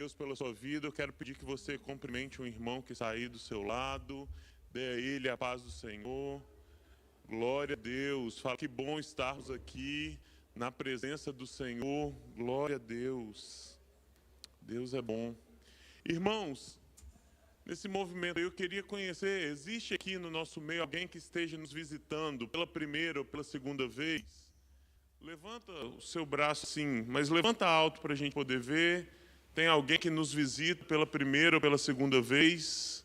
Deus pela sua vida. Eu quero pedir que você cumprimente um irmão que está aí do seu lado, dê a ele a paz do Senhor. Glória a Deus. Fala que bom estarmos aqui na presença do Senhor. Glória a Deus. Deus é bom. Irmãos, nesse movimento eu queria conhecer, existe aqui no nosso meio alguém que esteja nos visitando pela primeira ou pela segunda vez? Levanta o seu braço assim, mas levanta alto para a gente poder ver. Tem alguém que nos visita pela primeira ou pela segunda vez?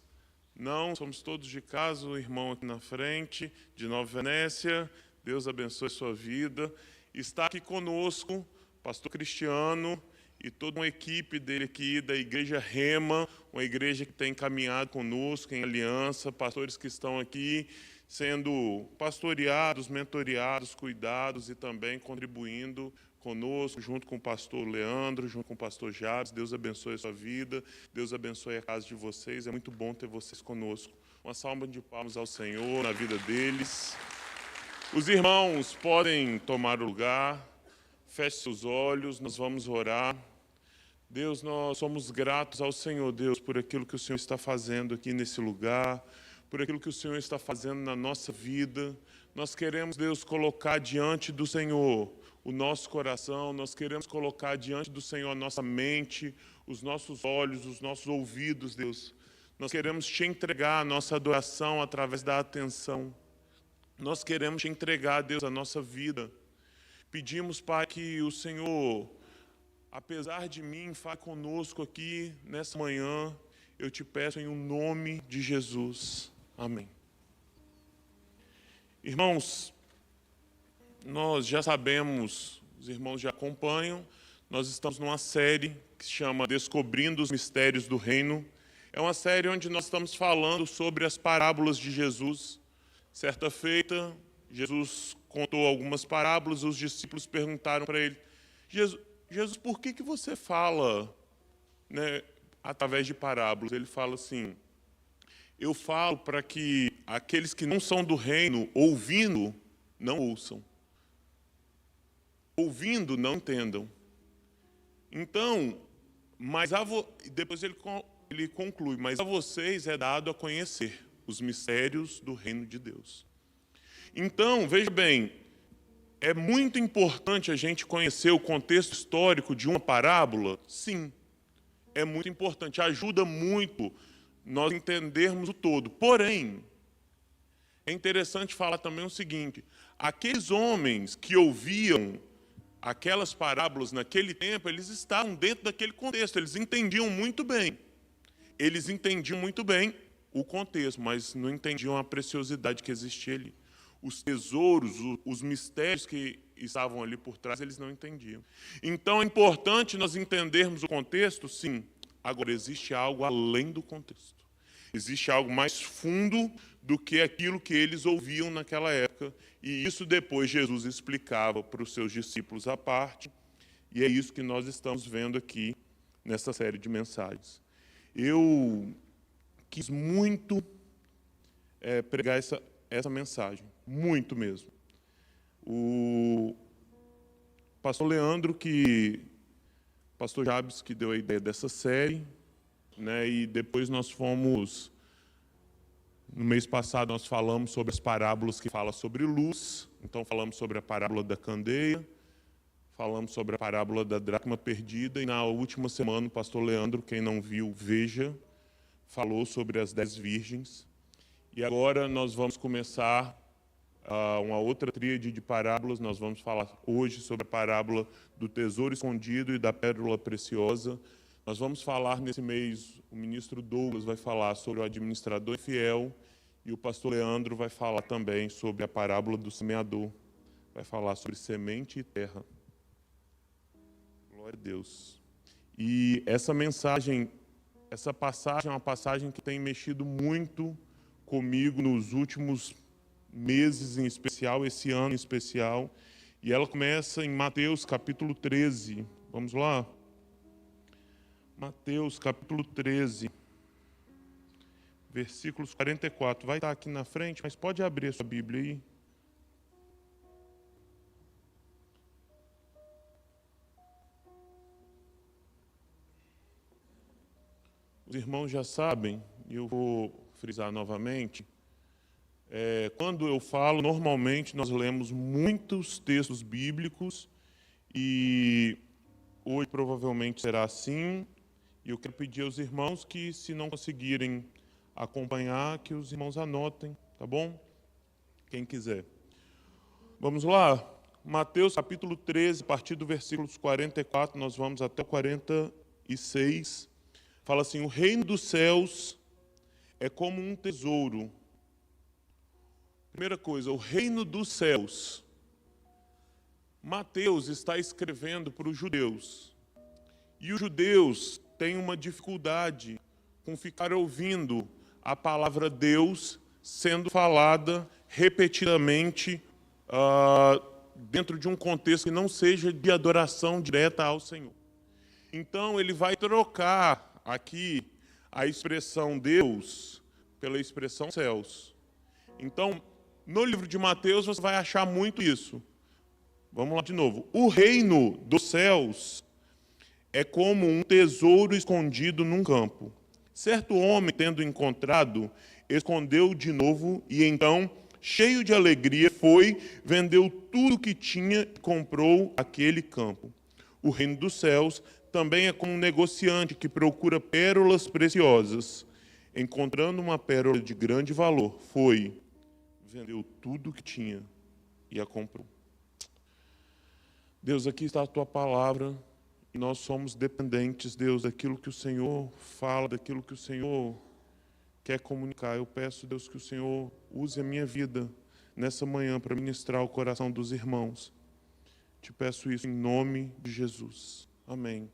Não, somos todos de casa, o irmão aqui na frente, de Nova Venécia. Deus abençoe a sua vida. Está aqui conosco o pastor Cristiano e toda uma equipe dele aqui da Igreja Rema, uma igreja que tem caminhado conosco em aliança, pastores que estão aqui sendo pastoreados, mentoreados, cuidados e também contribuindo conosco, junto com o pastor Leandro, junto com o pastor Jabes. Deus abençoe a sua vida, Deus abençoe a casa de vocês. É muito bom ter vocês conosco. Uma salva de palmas ao Senhor na vida deles. Os irmãos podem tomar o lugar, feche seus olhos, nós vamos orar. Deus, nós somos gratos ao Senhor, Deus, por aquilo que o Senhor está fazendo aqui nesse lugar, por aquilo que o Senhor está fazendo na nossa vida. Nós queremos, Deus, colocar diante do Senhor o nosso coração, nós queremos colocar diante do Senhor a nossa mente, os nossos olhos, os nossos ouvidos, Deus. Nós queremos te entregar a nossa adoração através da atenção. Nós queremos te entregar, Deus, a nossa vida. Pedimos, Pai, que o Senhor, apesar de mim, fale conosco aqui nessa manhã. Eu te peço em nome de Jesus. Amém. Irmãos, nós já sabemos, os irmãos já acompanham, nós estamos numa série que se chama Descobrindo os Mistérios do Reino. É uma série onde nós estamos falando sobre as parábolas de Jesus. Certa feita, Jesus contou algumas parábolas, os discípulos perguntaram para ele: Jesus, por que você fala, né, através de parábolas? Ele fala assim: eu falo para que aqueles que não são do reino, ouvindo, não ouçam. Ouvindo, não entendam. Então, depois ele conclui: mas a vocês é dado a conhecer os mistérios do reino de Deus. Então, veja bem, é muito importante a gente conhecer o contexto histórico de uma parábola? Sim, é muito importante, ajuda muito nós entendermos o todo. Porém, é interessante falar também o seguinte: aqueles homens que ouviam aquelas parábolas naquele tempo, eles estavam dentro daquele contexto, eles entendiam muito bem. Eles entendiam muito bem o contexto, mas não entendiam a preciosidade que existia ali. Os tesouros, os mistérios que estavam ali por trás, eles não entendiam. Então é importante nós entendermos o contexto, sim. Agora, existe algo além do contexto. Existe algo mais fundo do que aquilo que eles ouviam naquela época. E isso depois Jesus explicava para os seus discípulos à parte. E é isso que nós estamos vendo aqui nessa série de mensagens. Eu quis muito pregar essa mensagem, muito mesmo. O pastor Leandro, pastor Jabes, que deu a ideia dessa série, né, e depois nós fomos, no mês passado nós falamos sobre as parábolas que falam sobre luz, então falamos sobre a parábola da candeia, falamos sobre a parábola da dracma perdida, e na última semana o pastor Leandro, quem não viu, veja, falou sobre as 10 virgens. E agora nós vamos começar uma outra tríade de parábolas. Nós vamos falar hoje sobre a parábola do tesouro escondido e da pérola preciosa. Nós vamos falar nesse mês, o ministro Douglas vai falar sobre o administrador fiel e o pastor Leandro vai falar também sobre a parábola do semeador. Vai falar sobre semente e terra. Glória a Deus. E essa mensagem, essa passagem é uma passagem que tem mexido muito comigo nos últimos meses em especial, esse ano em especial. E ela começa em Mateus capítulo 13. Vamos lá? Mateus capítulo 13, versículos 44. Vai estar aqui na frente, mas pode abrir a sua Bíblia aí. Os irmãos já sabem, e eu vou frisar novamente, quando eu falo, normalmente nós lemos muitos textos bíblicos, e hoje provavelmente será assim, e eu quero pedir aos irmãos que, se não conseguirem acompanhar, que os irmãos anotem, tá bom? Quem quiser. Vamos lá? Mateus capítulo 13, a partir do versículo 44, nós vamos até o 46. Fala assim: o reino dos céus é como um tesouro. Primeira coisa, o reino dos céus. Mateus está escrevendo para os judeus. E os judeus têm uma dificuldade com ficar ouvindo a palavra Deus sendo falada repetidamente dentro de um contexto que não seja de adoração direta ao Senhor. Então, ele vai trocar aqui a expressão Deus pela expressão céus. Então, no livro de Mateus, você vai achar muito isso. Vamos lá de novo. O reino dos céus é como um tesouro escondido num campo. Certo homem, tendo encontrado, escondeu de novo e então, cheio de alegria, foi, vendeu tudo o que tinha e comprou aquele campo. O reino dos céus também é como um negociante que procura pérolas preciosas. Encontrando uma pérola de grande valor, foi, vendeu tudo o que tinha e a comprou. Deus, aqui está a Tua palavra e nós somos dependentes, Deus, daquilo que o Senhor fala, daquilo que o Senhor quer comunicar. Eu peço, Deus, que o Senhor use a minha vida nessa manhã para ministrar o coração dos irmãos. Te peço isso em nome de Jesus. Amém.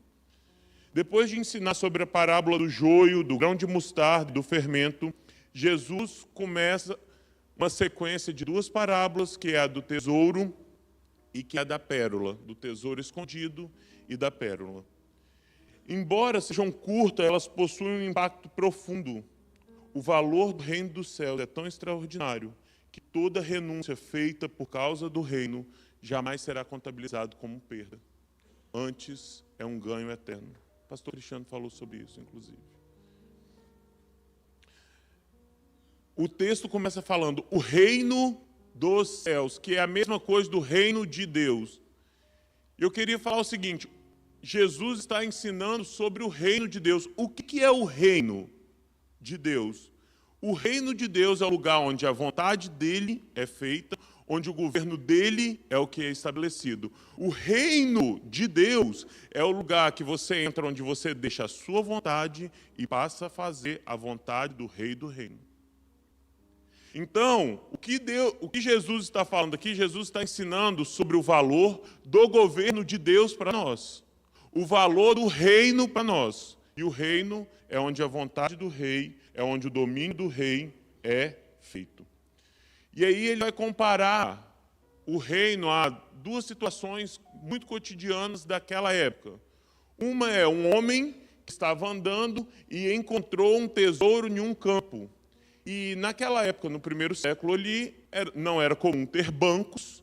Depois de ensinar sobre a parábola do joio, do grão de mostarda e do fermento, Jesus começa uma sequência de duas parábolas, que é a do tesouro e que é a da pérola, do tesouro escondido e da pérola. Embora sejam curtas, elas possuem um impacto profundo. O valor do reino dos céus é tão extraordinário que toda renúncia feita por causa do reino jamais será contabilizado como perda. Antes, é um ganho eterno. O pastor Cristiano falou sobre isso, inclusive. O texto começa falando o reino dos céus, que é a mesma coisa do reino de Deus. Eu queria falar o seguinte: Jesus está ensinando sobre o reino de Deus. O que é o reino de Deus? O reino de Deus é o lugar onde a vontade dele é feita, onde o governo dele é o que é estabelecido. O reino de Deus é o lugar que você entra, onde você deixa a sua vontade e passa a fazer a vontade do rei do reino. Então, o que Jesus está falando aqui? Jesus está ensinando sobre o valor do governo de Deus para nós. O valor do reino para nós. E o reino é onde a vontade do rei, é onde o domínio do rei é feito. E aí ele vai comparar o reino a duas situações muito cotidianas daquela época. Uma é um homem que estava andando e encontrou um tesouro em um campo. E naquela época, no primeiro século ali, não era comum ter bancos,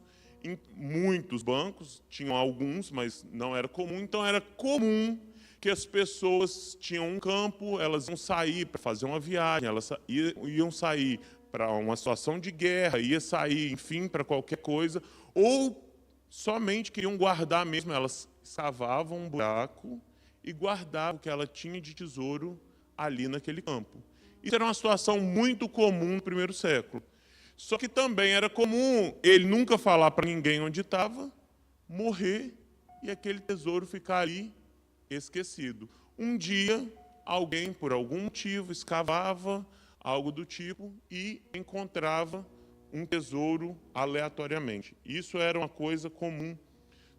muitos bancos, tinham alguns, mas não era comum. Então era comum que as pessoas tinham um campo, elas iam sair para fazer uma viagem, elas iam sair para uma situação de guerra, ia sair, enfim, para qualquer coisa, ou somente queriam guardar mesmo. Elas escavavam um buraco e guardavam o que ela tinha de tesouro ali naquele campo. Isso era uma situação muito comum no primeiro século. Só que também era comum ele nunca falar para ninguém onde estava, morrer e aquele tesouro ficar ali esquecido. Um dia, alguém, por algum motivo, escavava algo do tipo e encontrava um tesouro aleatoriamente. Isso era uma coisa comum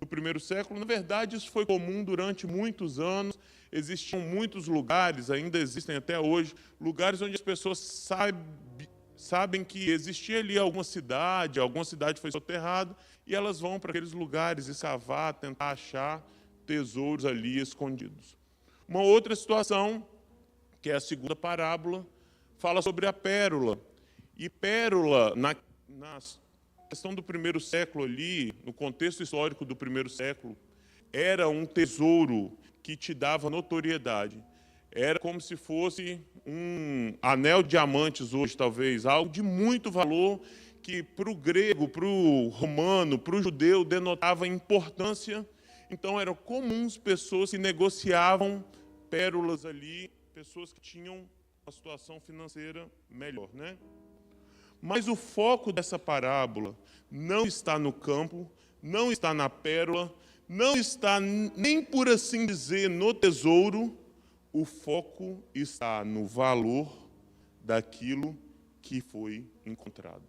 no primeiro século. Na verdade, isso foi comum durante muitos anos. Existiam muitos lugares, ainda existem até hoje, lugares onde as pessoas sabem que existia ali alguma cidade foi soterrada, e elas vão para aqueles lugares escavar, tentar achar tesouros ali escondidos. Uma outra situação, que é a segunda parábola, fala sobre a pérola. E pérola, na questão do primeiro século ali, no contexto histórico do primeiro século, era um tesouro que te dava notoriedade. Era como se fosse um anel de diamantes hoje, talvez, algo de muito valor que para o grego, para o romano, para o judeu denotava importância. Então eram comuns pessoas que negociavam pérolas ali, pessoas que tinham uma situação financeira melhor, né? Mas o foco dessa parábola não está no campo, não está na pérola, não está nem por assim dizer no tesouro, o foco está no valor daquilo que foi encontrado.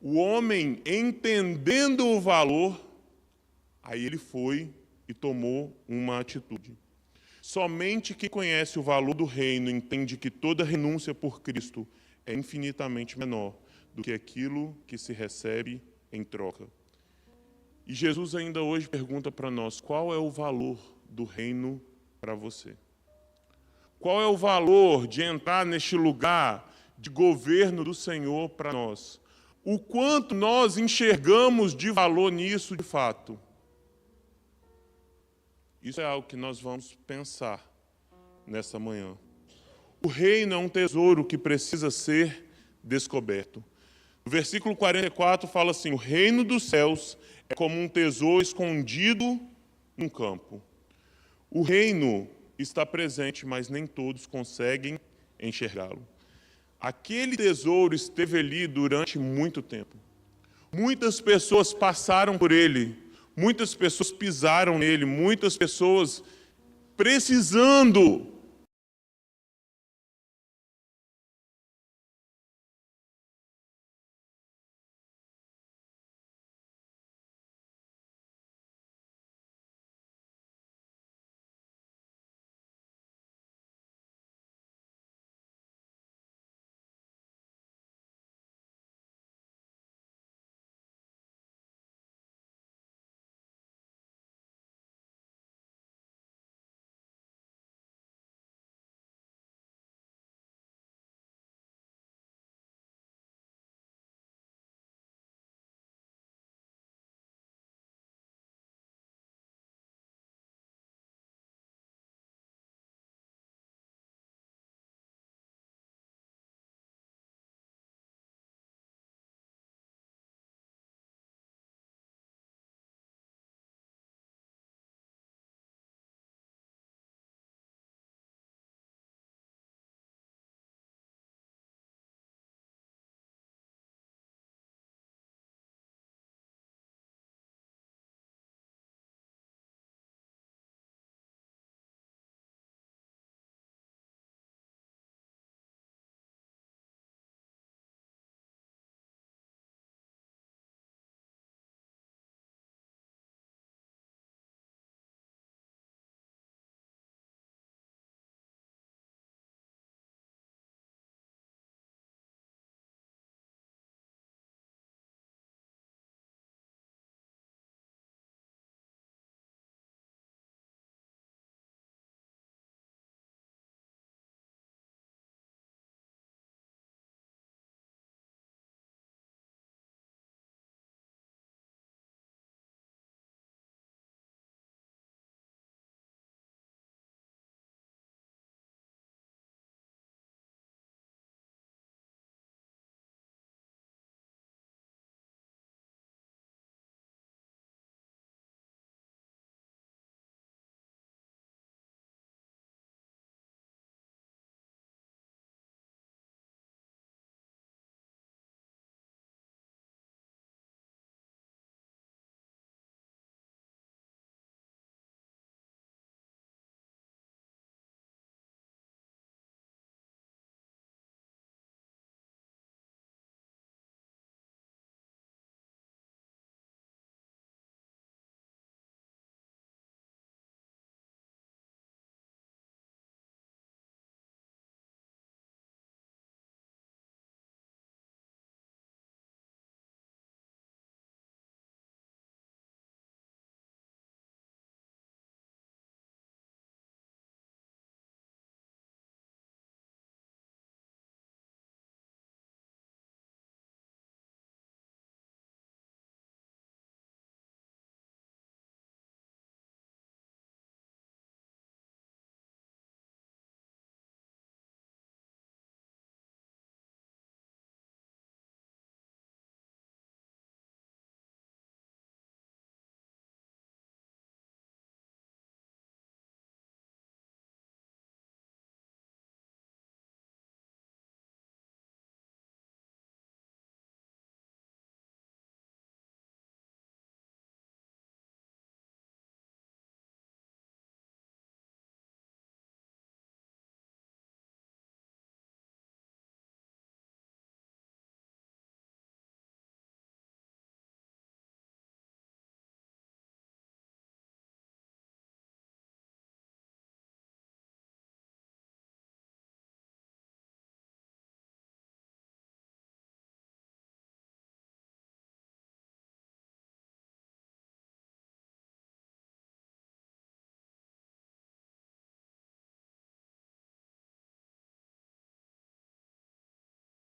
O homem, entendendo o valor, aí ele foi e tomou uma atitude. Somente quem conhece o valor do reino entende que toda renúncia por Cristo é infinitamente menor do que aquilo que se recebe em troca. E Jesus ainda hoje pergunta para nós, qual é o valor do reino para você? Qual é o valor de entrar neste lugar de governo do Senhor para nós? O quanto nós enxergamos de valor nisso de fato? Isso é algo que nós vamos pensar nessa manhã. O reino é um tesouro que precisa ser descoberto. O versículo 44 fala assim: o reino dos céus é como um tesouro escondido num campo. O reino está presente, mas nem todos conseguem enxergá-lo. Aquele tesouro esteve ali durante muito tempo. Muitas pessoas passaram por ele, muitas pessoas pisaram nele, muitas pessoas precisando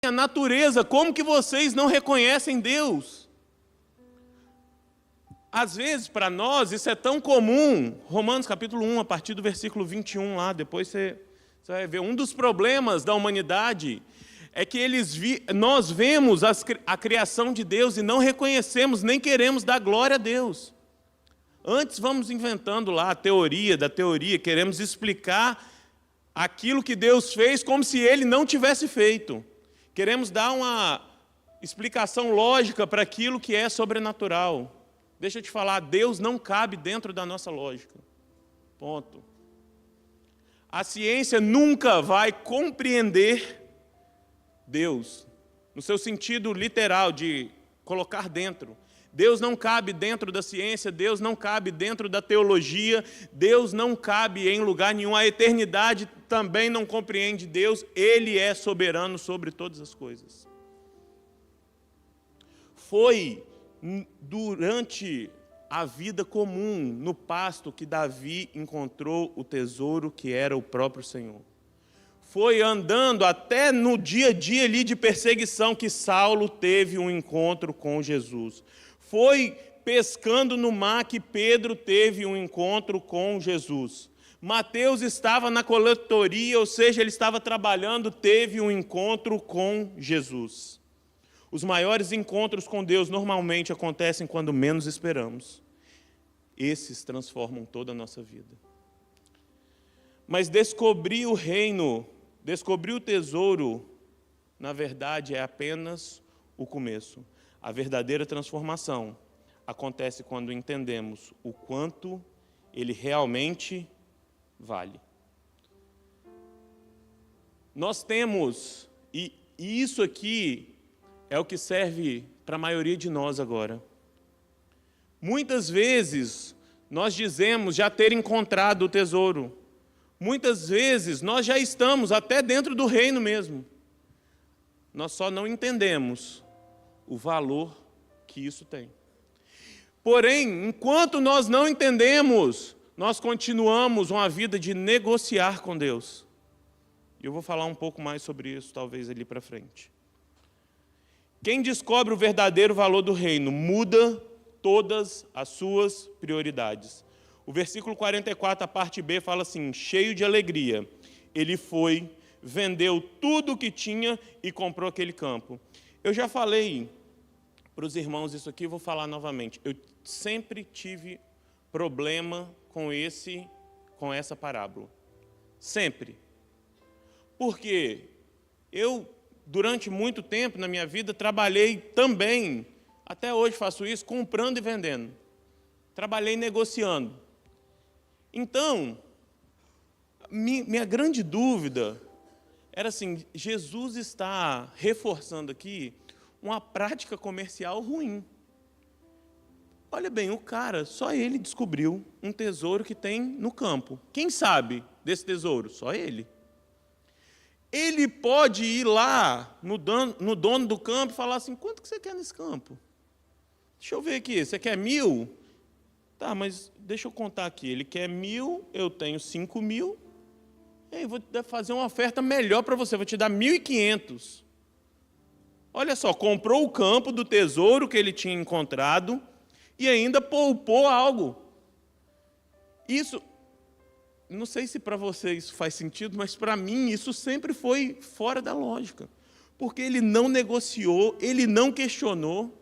a natureza, como que vocês não reconhecem Deus? Às vezes, para nós, isso é tão comum. Romanos capítulo 1, a partir do versículo 21 lá, depois você vai ver. Um dos problemas da humanidade é que nós vemos a criação de Deus e não reconhecemos, nem queremos dar glória a Deus. Antes vamos inventando lá a teoria da teoria, queremos explicar aquilo que Deus fez como se Ele não tivesse feito. Queremos dar uma explicação lógica para aquilo que é sobrenatural. Deixa eu te falar, Deus não cabe dentro da nossa lógica. Ponto. A ciência nunca vai compreender Deus, no seu sentido literal de colocar dentro. Deus não cabe dentro da ciência, Deus não cabe dentro da teologia, Deus não cabe em lugar nenhum. A eternidade também não compreende Deus, Ele é soberano sobre todas as coisas. Foi durante a vida comum, no pasto, que Davi encontrou o tesouro que era o próprio Senhor. Foi andando até no dia a dia ali de perseguição que Saulo teve um encontro com Jesus. Foi pescando no mar que Pedro teve um encontro com Jesus. Mateus estava na coletoria, ou seja, ele estava trabalhando, teve um encontro com Jesus. Os maiores encontros com Deus normalmente acontecem quando menos esperamos. Esses transformam toda a nossa vida. Mas descobrir o reino, descobrir o tesouro, na verdade, é apenas o começo. A verdadeira transformação acontece quando entendemos o quanto ele realmente vale. Nós temos, e isso aqui é o que serve para a maioria de nós agora. Muitas vezes nós dizemos já ter encontrado o tesouro. Muitas vezes nós já estamos até dentro do reino mesmo. Nós só não entendemos o valor que isso tem. Porém, enquanto nós não entendemos, nós continuamos uma vida de negociar com Deus. E eu vou falar um pouco mais sobre isso, talvez, ali para frente. Quem descobre o verdadeiro valor do reino muda todas as suas prioridades. O versículo 44, a parte B, fala assim: cheio de alegria, ele foi, vendeu tudo o que tinha e comprou aquele campo. Eu já falei para os irmãos isso aqui, vou falar novamente. Eu sempre tive problema com essa parábola. Sempre. Porque eu, durante muito tempo na minha vida, trabalhei também, até hoje faço isso, comprando e vendendo. Trabalhei negociando. Então, minha grande dúvida era assim: Jesus está reforçando aqui uma prática comercial ruim. Olha bem, o cara, só ele descobriu um tesouro que tem no campo. Quem sabe desse tesouro? Só ele. Ele pode ir lá no dono do campo e falar assim: quanto que você quer nesse campo? Deixa eu ver aqui, você quer 1.000? Tá, mas deixa eu contar aqui. Ele quer 1.000, eu tenho 5.000. Eu vou fazer uma oferta melhor para você, vou te dar 1.500. Olha só, comprou o campo do tesouro que ele tinha encontrado e ainda poupou algo. Isso, não sei se para você isso faz sentido, mas para mim isso sempre foi fora da lógica. Porque ele não negociou, ele não questionou.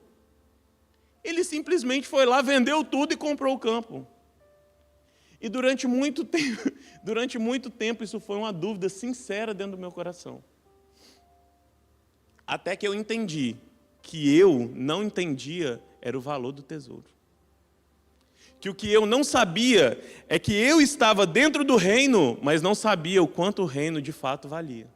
Ele simplesmente foi lá, vendeu tudo e comprou o campo. E durante muito tempo isso foi uma dúvida sincera dentro do meu coração. Até que eu entendi que eu não entendia era o valor do tesouro. Que o que eu não sabia é que eu estava dentro do reino, mas não sabia o quanto o reino de fato valia.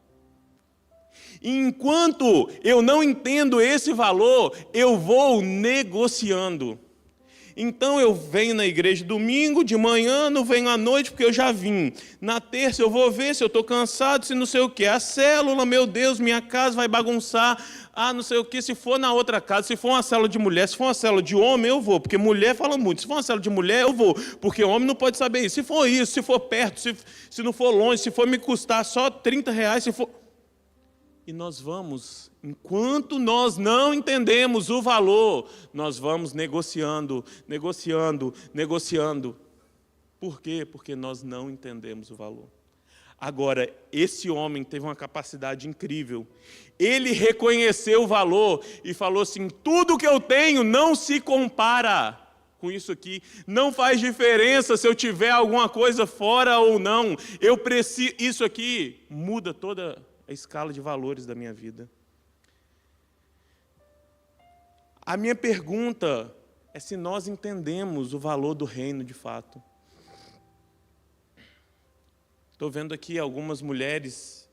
E enquanto eu não entendo esse valor, eu vou negociando. Então eu venho na igreja domingo, de manhã, não venho à noite, porque eu já vim. Na terça eu vou ver se eu estou cansado, se não sei o quê. A célula, meu Deus, minha casa vai bagunçar. Não sei o quê. Se for na outra casa, se for uma célula de mulher, se for uma célula de homem, eu vou, porque mulher fala muito. Se for uma célula de mulher, eu vou, porque homem não pode saber isso. Se for isso, se for perto, se não for longe, se for me custar só R$30, se for... E nós vamos, enquanto nós não entendemos o valor, nós vamos negociando. Por quê? Porque nós não entendemos o valor. Agora, esse homem teve uma capacidade incrível. Ele reconheceu o valor e falou assim: tudo que eu tenho não se compara com isso aqui. Não faz diferença se eu tiver alguma coisa fora ou não. Eu preciso. Isso aqui muda toda a escala de valores da minha vida. A minha pergunta é se nós entendemos o valor do reino de fato. Estou vendo aqui algumas mulheres,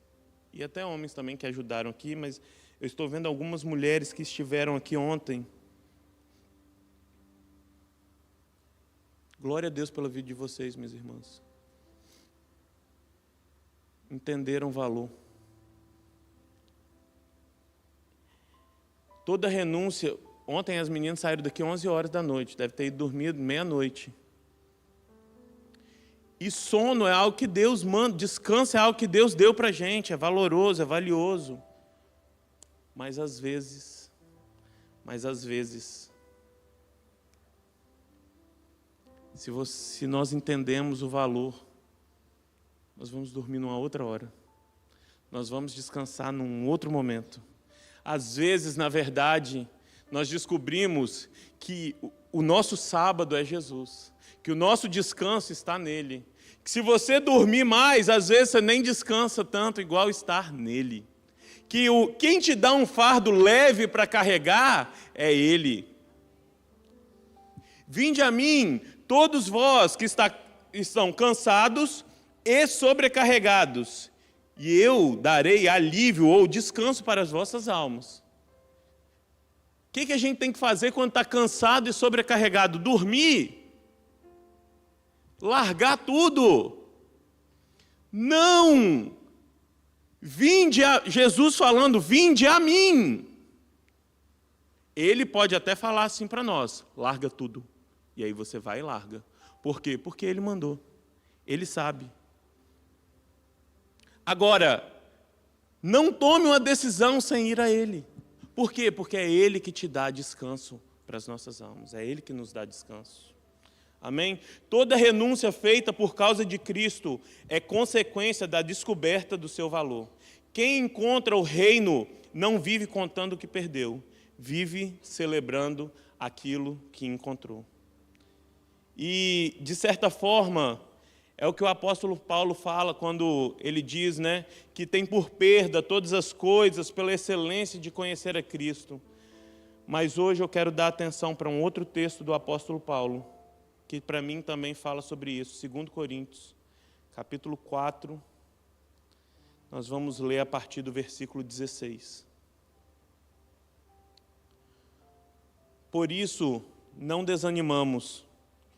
e até homens também que ajudaram aqui, mas eu estou vendo algumas mulheres que estiveram aqui ontem. Glória a Deus pela vida de vocês, minhas irmãs. Entenderam o valor. Toda renúncia. Ontem as meninas saíram daqui 11 horas da noite, deve ter ido dormir meia-noite. E sono é algo que Deus manda, descanso é algo que Deus deu para a gente, é valoroso, é valioso. Mas às vezes, se nós entendemos o valor, nós vamos dormir numa outra hora. Nós vamos descansar num outro momento. Às vezes, na verdade, nós descobrimos que o nosso sábado é Jesus, que o nosso descanso está nele. Que se você dormir mais, às vezes você nem descansa tanto igual estar nele. Que quem te dá um fardo leve para carregar é ele. Vinde a mim, todos vós que estão cansados e sobrecarregados, e eu darei alívio ou descanso para as vossas almas. O que a gente tem que fazer quando está cansado e sobrecarregado? Dormir. Largar tudo. Não. Jesus falando, vinde a mim. Ele pode até falar assim para nós, larga tudo. E aí você vai e larga. Por quê? Porque ele mandou. Ele sabe. Agora, não tome uma decisão sem ir a ele. Por quê? Porque é ele que te dá descanso para as nossas almas. É ele que nos dá descanso. Amém? Toda renúncia feita por causa de Cristo é consequência da descoberta do seu valor. Quem encontra o reino não vive contando o que perdeu, vive celebrando aquilo que encontrou. E, de certa forma, é o que o apóstolo Paulo fala quando ele diz, que tem por perda todas as coisas pela excelência de conhecer a Cristo. Mas hoje eu quero dar atenção para um outro texto do apóstolo Paulo, que para mim também fala sobre isso, 2 Coríntios, capítulo 4, nós vamos ler a partir do versículo 16. Por isso, não desanimamos.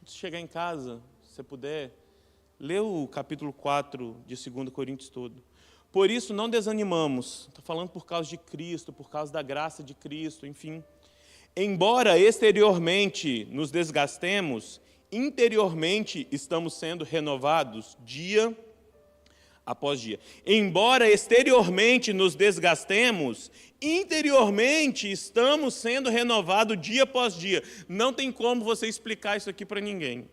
Se chegar em casa, se você puder, lê o capítulo 4 de 2 Coríntios todo. Por isso, não desanimamos. Estou falando por causa de Cristo, por causa da graça de Cristo, enfim. Embora exteriormente nos desgastemos, interiormente estamos sendo renovados dia após dia. Embora exteriormente nos desgastemos, interiormente estamos sendo renovados dia após dia. Não tem como você explicar isso aqui para ninguém.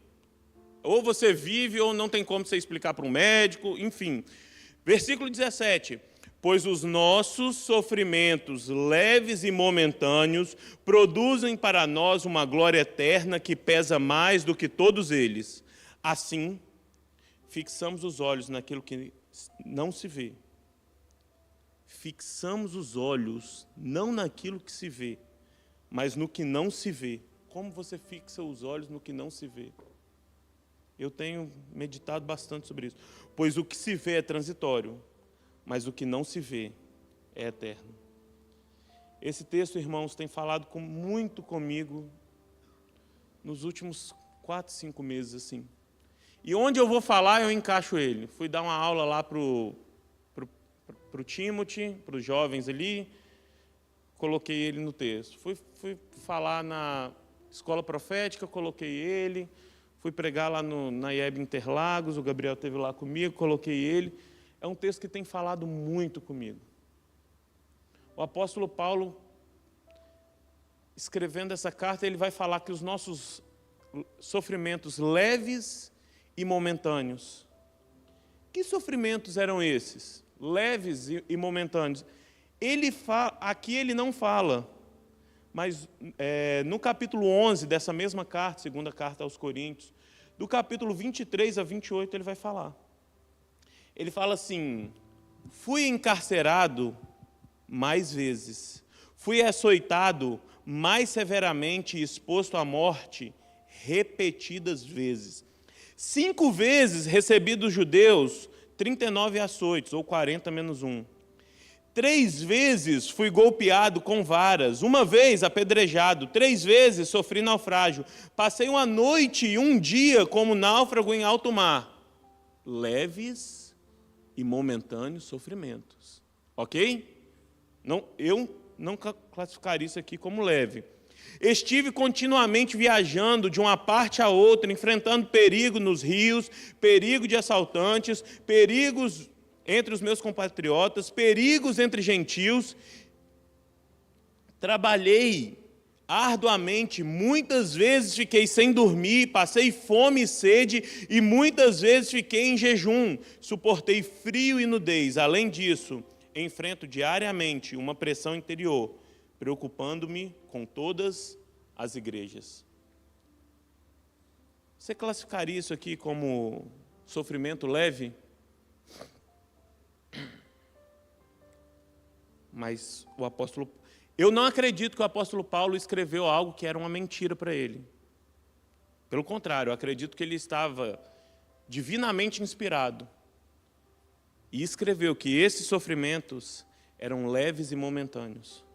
Ou você vive, ou não tem como você explicar para um médico, enfim. Versículo 17. Pois os nossos sofrimentos leves e momentâneos produzem para nós uma glória eterna que pesa mais do que todos eles. Assim, fixamos os olhos naquilo que não se vê. Fixamos os olhos não naquilo que se vê, mas no que não se vê. Como você fixa os olhos no que não se vê? Eu tenho meditado bastante sobre isso. Pois o que se vê é transitório, mas o que não se vê é eterno. Esse texto, irmãos, tem falado muito comigo nos últimos 4, 5 meses, assim. E onde eu vou falar, eu encaixo ele. Fui dar uma aula lá para o Timothy, para os jovens ali, coloquei ele no texto. Fui falar na escola profética, coloquei ele. Fui pregar lá na IEB Interlagos, o Gabriel esteve lá comigo, coloquei ele. É um texto que tem falado muito comigo. O apóstolo Paulo, escrevendo essa carta, ele vai falar que os nossos sofrimentos leves e momentâneos. Que sofrimentos eram esses? Leves e momentâneos. Aqui ele não fala, mas no capítulo 11 dessa mesma carta, segunda carta aos Coríntios, do capítulo 23 a 28, ele vai falar. Ele fala assim: fui encarcerado mais vezes, fui açoitado mais severamente e exposto à morte repetidas vezes. 5 vezes recebi dos judeus 39 açoites, ou 40 menos 1. 3 vezes fui golpeado com varas, 1 vez apedrejado, 3 vezes sofri naufrágio. Passei uma noite e um dia como náufrago em alto mar. Leves e momentâneos sofrimentos. Ok? Eu não classificaria isso aqui como leve. Estive continuamente viajando de uma parte a outra, enfrentando perigo nos rios, perigo de assaltantes, perigos entre os meus compatriotas, perigos entre gentios. Trabalhei arduamente, muitas vezes fiquei sem dormir, passei fome e sede, e muitas vezes fiquei em jejum, suportei frio e nudez. Além disso, enfrento diariamente uma pressão interior, preocupando-me com todas as igrejas. Você classificaria isso aqui como sofrimento leve? Mas eu não acredito que o apóstolo Paulo escreveu algo que era uma mentira para ele. Pelo contrário, eu acredito que ele estava divinamente inspirado e escreveu que esses sofrimentos eram leves e momentâneos.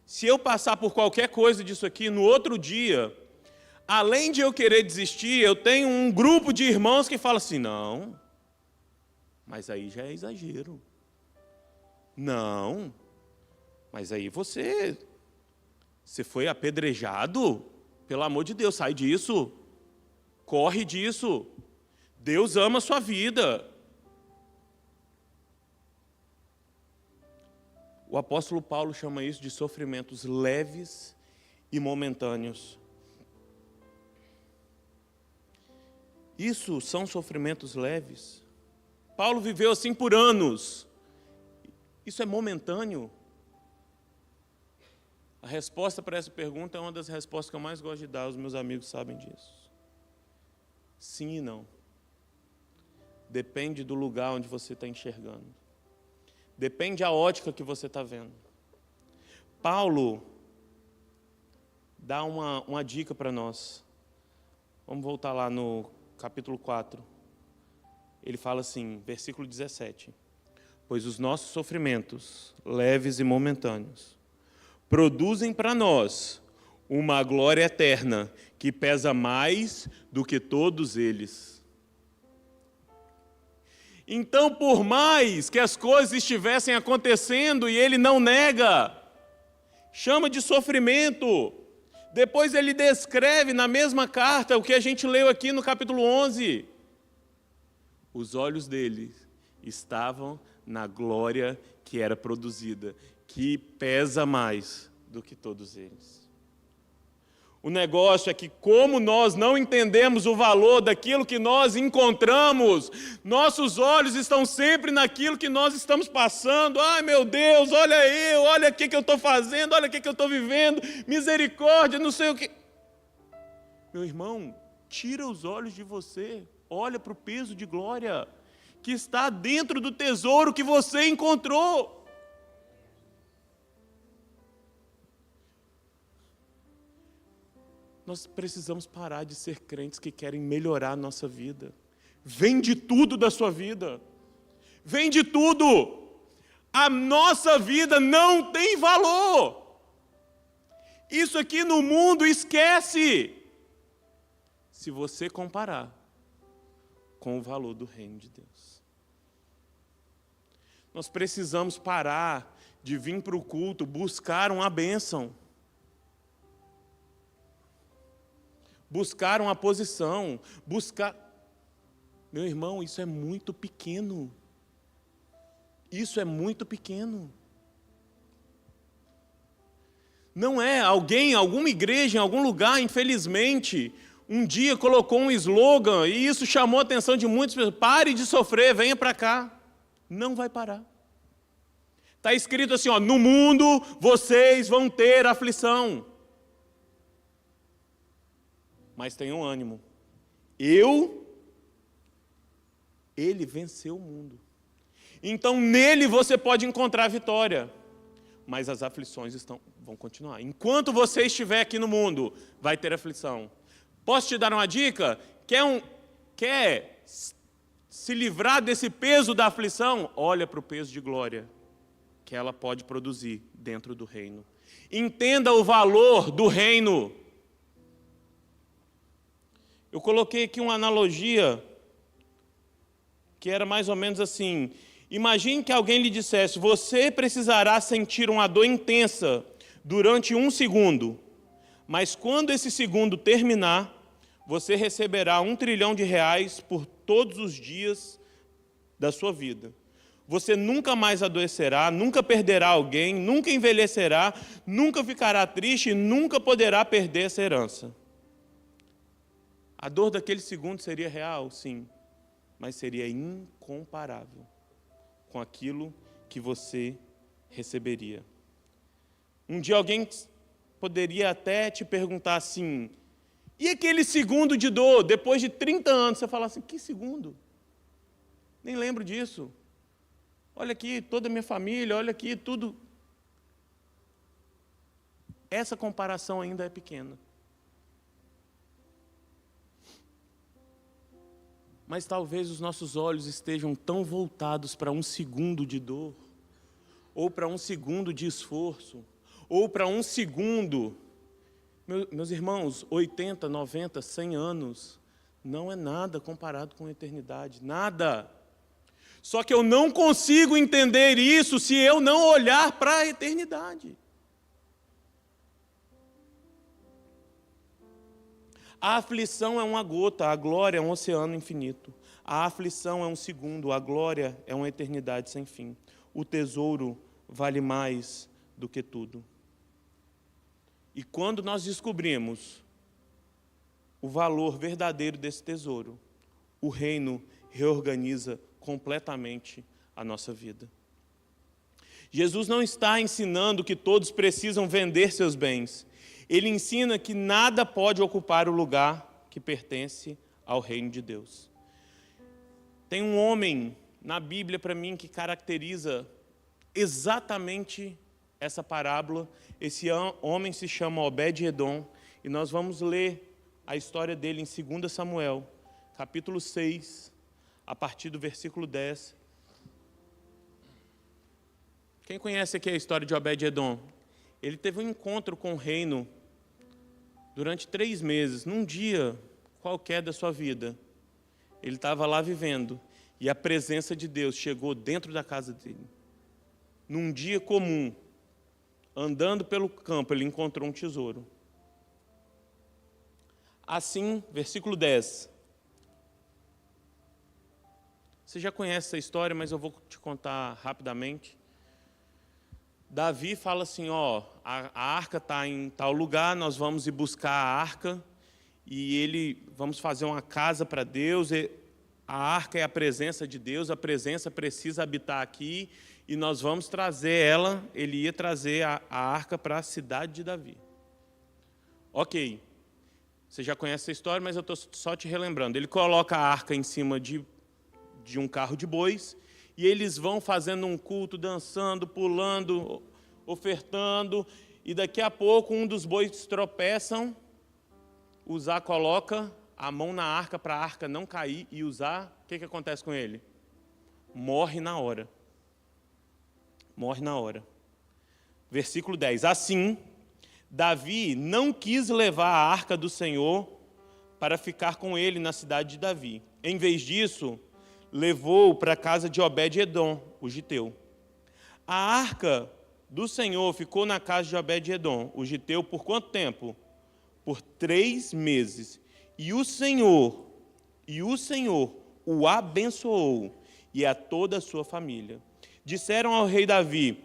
Se eu passar por qualquer coisa disso aqui, no outro dia, além de eu querer desistir, eu tenho um grupo de irmãos que fala assim: não, mas aí já é exagero. Não, mas aí você foi apedrejado? Pelo amor de Deus, sai disso. Corre disso. Deus ama a sua vida. O apóstolo Paulo chama isso de sofrimentos leves e momentâneos. Isso são sofrimentos leves. Paulo viveu assim por anos. Isso é momentâneo? A resposta para essa pergunta é uma das respostas que eu mais gosto de dar, os meus amigos sabem disso. Sim e não. Depende do lugar onde você está enxergando. Depende da ótica que você está vendo. Paulo dá uma dica para nós. Vamos voltar lá no capítulo 4. Ele fala assim, versículo 17. Pois os nossos sofrimentos, leves e momentâneos, produzem para nós uma glória eterna que pesa mais do que todos eles. Então, por mais que as coisas estivessem acontecendo, e ele não nega, chama de sofrimento. Depois ele descreve na mesma carta o que a gente leu aqui no capítulo 11. Os olhos dele estavam na glória que era produzida, que pesa mais do que todos eles. O negócio é que, como nós não entendemos o valor daquilo que nós encontramos, nossos olhos estão sempre naquilo que nós estamos passando. Ai, meu Deus, olha o que eu estou fazendo, olha o que eu estou vivendo, misericórdia, não sei o que. Meu irmão, tira os olhos de você, olha para o peso de glória que está dentro do tesouro que você encontrou. Nós precisamos parar de ser crentes que querem melhorar a nossa vida. Vende tudo da sua vida. Vende tudo. A nossa vida não tem valor. Isso aqui no mundo esquece. Se você comparar com o valor do reino de Deus. Nós precisamos parar de vir para o culto, buscar uma bênção. Buscar uma posição, Meu irmão, isso é muito pequeno. Isso é muito pequeno. Não é. Alguém, alguma igreja, em algum lugar, infelizmente, um dia colocou um slogan e isso chamou a atenção de muitas pessoas. Pare de sofrer, venha para cá. Não vai parar. Está escrito assim, ó, no mundo vocês vão ter aflição. Mas tenham ânimo. Ele venceu o mundo. Então nele você pode encontrar vitória. Mas as aflições vão continuar. Enquanto você estiver aqui no mundo, vai ter aflição. Posso te dar uma dica? Quer se livrar desse peso da aflição? Olha para o peso de glória que ela pode produzir dentro do reino. Entenda o valor do reino. Eu coloquei aqui uma analogia que era mais ou menos assim. Imagine que alguém lhe dissesse, você precisará sentir uma dor intensa durante 1 segundo, mas quando esse segundo terminar, você receberá R$1 trilhão por todos os dias da sua vida. Você nunca mais adoecerá, nunca perderá alguém, nunca envelhecerá, nunca ficará triste e nunca poderá perder essa herança. A dor daquele segundo seria real, sim, mas seria incomparável com aquilo que você receberia. Um dia alguém poderia até te perguntar assim, e aquele segundo de dor, depois de 30 anos, você fala assim, que segundo? Nem lembro disso. Olha aqui toda a minha família, olha aqui tudo. Essa comparação ainda é pequena. Mas talvez os nossos olhos estejam tão voltados para 1 segundo de dor, ou para 1 segundo de esforço, ou para 1 segundo. Meus irmãos, 80, 90, 100 anos não é nada comparado com a eternidade, nada. Só que eu não consigo entender isso se eu não olhar para a eternidade. A aflição é uma gota, a glória é um oceano infinito. A aflição é 1 segundo, a glória é uma eternidade sem fim. O tesouro vale mais do que tudo. E quando nós descobrimos o valor verdadeiro desse tesouro, o reino reorganiza completamente a nossa vida. Jesus não está ensinando que todos precisam vender seus bens. Ele ensina que nada pode ocupar o lugar que pertence ao reino de Deus. Tem um homem na Bíblia para mim que caracteriza exatamente essa parábola. Esse homem se chama Obed-Edom e nós vamos ler a história dele em 2 Samuel, capítulo 6, a partir do versículo 10. Quem conhece aqui a história de Obed-Edom? Ele teve um encontro com o reino durante 3 meses, num dia qualquer da sua vida. Ele estava lá vivendo e a presença de Deus chegou dentro da casa dele. Num dia comum, andando pelo campo, ele encontrou um tesouro. Assim, versículo 10. Você já conhece essa história, mas eu vou te contar rapidamente. Davi fala assim, a arca está em tal lugar, nós vamos ir buscar a arca e vamos fazer uma casa para Deus. A arca é a presença de Deus, a presença precisa habitar aqui e nós vamos trazer ela. Ele ia trazer a arca para a cidade de Davi. Ok, você já conhece essa história, mas eu estou só te relembrando. Ele coloca a arca em cima de um carro de bois e eles vão fazendo um culto, dançando, pulando, ofertando, e daqui a pouco um dos bois tropeçam, Uzá coloca a mão na arca para a arca não cair, e Uzá, o que acontece com ele? Morre na hora. Morre na hora. Versículo 10. Assim, Davi não quis levar a arca do Senhor para ficar com ele na cidade de Davi. Em vez disso, levou-o para a casa de Obed-Edom, o giteu. A arca do Senhor ficou na casa de Obed-Edom, o giteu, por quanto tempo? Por 3 meses. E o Senhor o abençoou e a toda a sua família. Disseram ao rei Davi,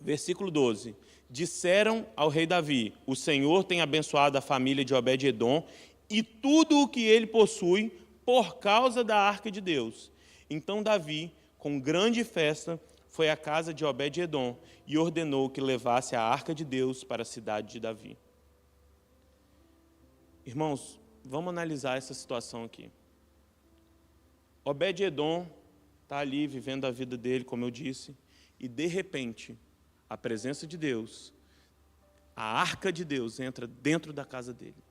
versículo 12, disseram ao rei Davi: o Senhor tem abençoado a família de Obed-edom e tudo o que ele possui por causa da arca de Deus. Então Davi, com grande festa, foi à casa de Obed-edom e ordenou que levasse a arca de Deus para a cidade de Davi. Irmãos, vamos analisar essa situação aqui. Obed-edom está ali vivendo a vida dele, como eu disse, e de repente, a presença de Deus, a arca de Deus entra dentro da casa dele.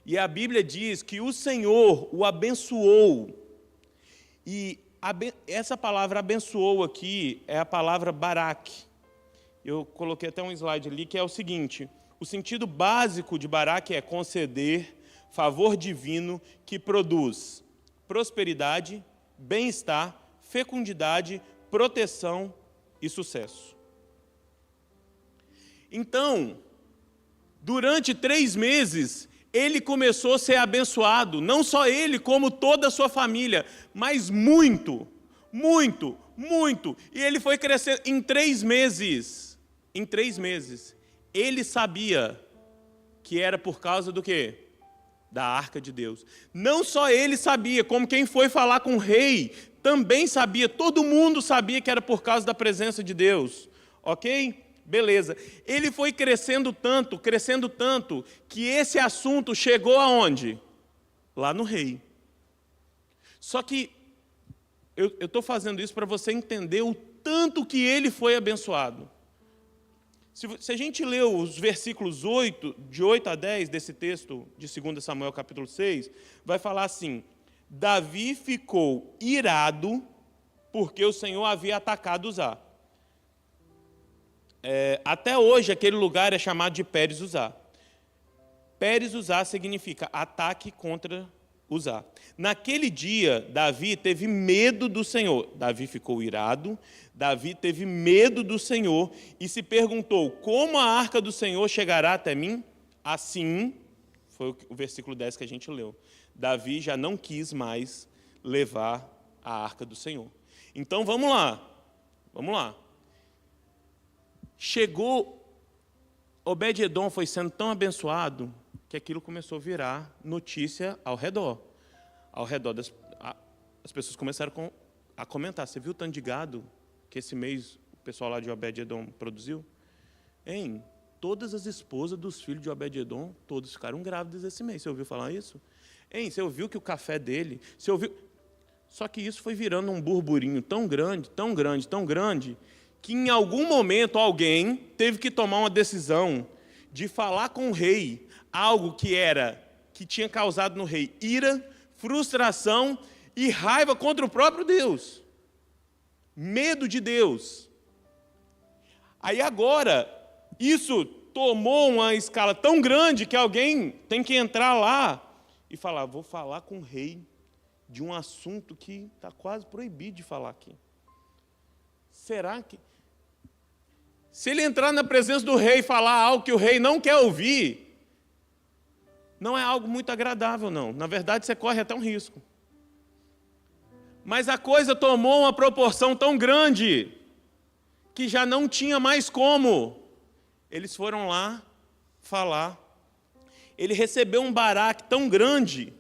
E a Bíblia diz que o Senhor o abençoou. E essa palavra abençoou aqui é a palavra Barak. Eu coloquei até um slide ali que é o seguinte: o sentido básico de Barak é conceder favor divino que produz prosperidade, bem-estar, fecundidade, proteção e sucesso. Então, durante 3 meses, ele começou a ser abençoado, não só ele, como toda a sua família, mas muito, muito, muito. E ele foi crescendo em 3 meses. Em 3 meses, ele sabia que era por causa do quê? Da arca de Deus. Não só ele sabia, como quem foi falar com o rei também sabia, todo mundo sabia que era por causa da presença de Deus. Ok? Beleza. Ele foi crescendo tanto, que esse assunto chegou aonde? Lá no rei. Só que eu estou fazendo isso para você entender o tanto que ele foi abençoado. Se a gente ler os versículos de 8 a 10 desse texto de 2 Samuel capítulo 6, vai falar assim: Davi ficou irado porque o Senhor havia atacado Uzá. Até hoje, aquele lugar é chamado de Pérez-Uzá. Pérez-Uzá significa ataque contra Uzá. Naquele dia, Davi teve medo do Senhor. Davi ficou irado, Davi teve medo do Senhor e se perguntou: como a arca do Senhor chegará até mim? Assim, foi o versículo 10 que a gente leu. Davi já não quis mais levar a arca do Senhor. Então, vamos lá. Chegou, Obed-edom foi sendo tão abençoado que aquilo começou a virar notícia ao redor. As pessoas começaram a comentar: você viu o tanto de gado que esse mês o pessoal lá de Obed-edom produziu? Todas as esposas dos filhos de Obed-edom, todos ficaram grávidas esse mês. Você ouviu falar isso? Você ouviu que o café dele... Você ouviu... Só que isso foi virando um burburinho tão grande, que em algum momento alguém teve que tomar uma decisão de falar com o rei algo que tinha causado no rei ira, frustração e raiva contra o próprio Deus. Medo de Deus. Aí agora, isso tomou uma escala tão grande que alguém tem que entrar lá e falar: vou falar com o rei de um assunto que está quase proibido de falar aqui. Será que... Se ele entrar na presença do rei e falar algo que o rei não quer ouvir, não é algo muito agradável, não. Na verdade, você corre até um risco. Mas a coisa tomou uma proporção tão grande que já não tinha mais como. Eles foram lá falar. Ele recebeu um baraque tão grande